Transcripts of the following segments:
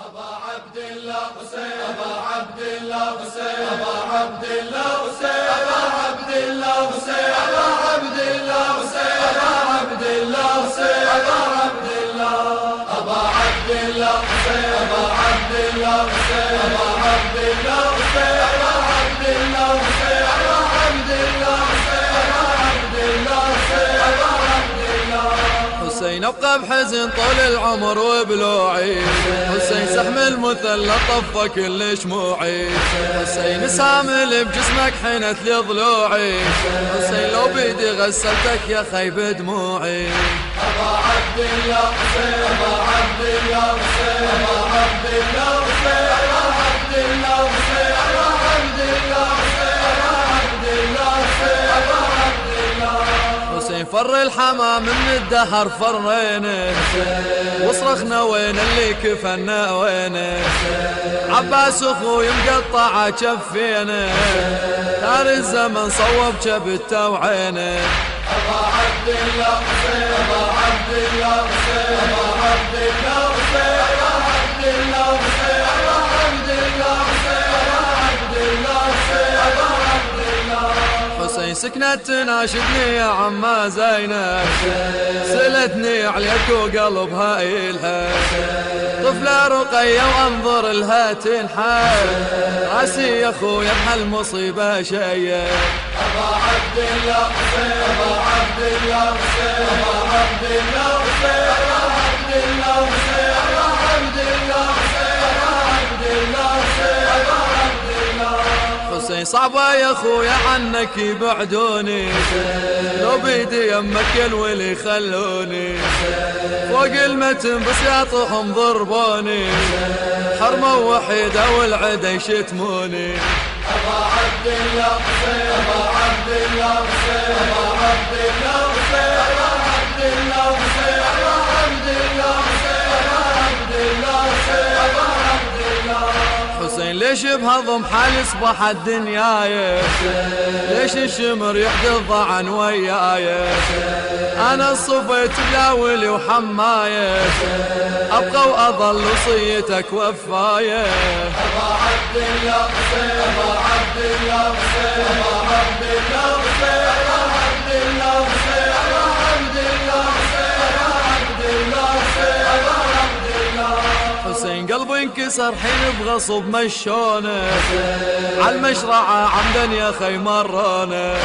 أبا عبد الله حسين، أبا عبد الله حسين، أبا عبد الله حسين، أبا عبد الله حسين، أبا عبد الله حسين، أبا عبد الله حسين، أبا عبد الله، أبا عبد الله حسين، أبا عبد الله حسين، أبا عبد الله حسين، أبا عبد الله حسين، أبا عبد الله حسين، أبا عبد الله حسين، أبا عبد الله حسين. أبقى بحزن طول العمر وبلوعي، حسين سهم المثلى طفى كل شموعي، حسين سامل بجسمك حينت لي ضلوعي، حسين لو بيدي غسلتك يا خيب دموعي. أبا عبد الله حسين، أبا عبد الله حسين، أبا عبد الله حسين، أبا عبد الله حسين، أبا عبد الله حسين، أبا عبد الله حسين، أبا عبد الله حسين. فر الحمام من الدهر فرينه، وصرخنا وين اللي كفنا وينه، عباس اخوي مقطع كفينه، دار الزمن صوب كبته وعينه. أبا عبد الله حسين، أبا عبد الله حسين، أبا عبد الله حسين، أبا عبد الله حسين، أبا عبد الله حسين، أبا عبد الله حسين، أبا عبد الله حسين. سكنت تناشدني يا عما زينب، سلتني عليك وقلبها إلها، طفلة رقية وانظر لها تنحب، راسي يا خويا بهالمصيبة شيء. أبا عبد الله حسين، أبا عبد الله حسين، أبا عبد الله حسين، أبا عبد الله حسين، أبا عبد الله حسين، أبا عبد الله حسين، أبا عبد الله حسين. صعبة يا خويا عنك يبعدوني، لو بيدي يمك الولي خلوني، فوق المتن بسياطهم ضربوني، حرمة وحيدة والعدا يشتموني. أبا عبد الله حسين، أبا عبد الله حسين، أبا عبد الله حسين، أبا عبد الله حسين، أبا عبد الله حسين، أبا عبد الله حسين، أبا عبد الله حسين. ليش بهضم حالي صبح الدنيا، ليش الشمر يحدى الضعن وياي، أنا صفيت بلاولي وحماية، أبقى وأظل وصيتك وفاية. أبا عبد الله حسين، أبا عبد الله حسين، أبا عبد الله حسين، أبا عبد الله حسين، أبا عبد الله حسين، أبا عبد الله حسين، أبا عبد الله حسين. قلبي انكسر حين بغصب مشونه، عالمشرعة عمدا يا خي مرونه،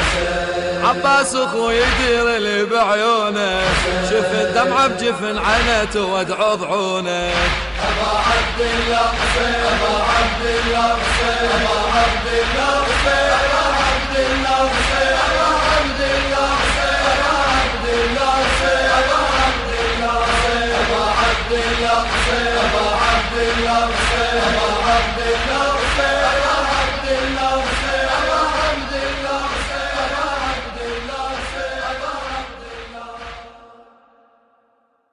عباس اخوي يدير لي بعيونه، شف الدمعة بجفن عينته وادعو ضعونه. أبا عبد الله حسين، أبا عبد الله حسين، أبا عبد الله حسين، أبا عبد الله حسين، أبا عبد الله حسين، أبا عبد الله حسين، أبا عبد الله حسين، أبا عبد الله حسين، أبا عبد الله حسين، أبا عبد الله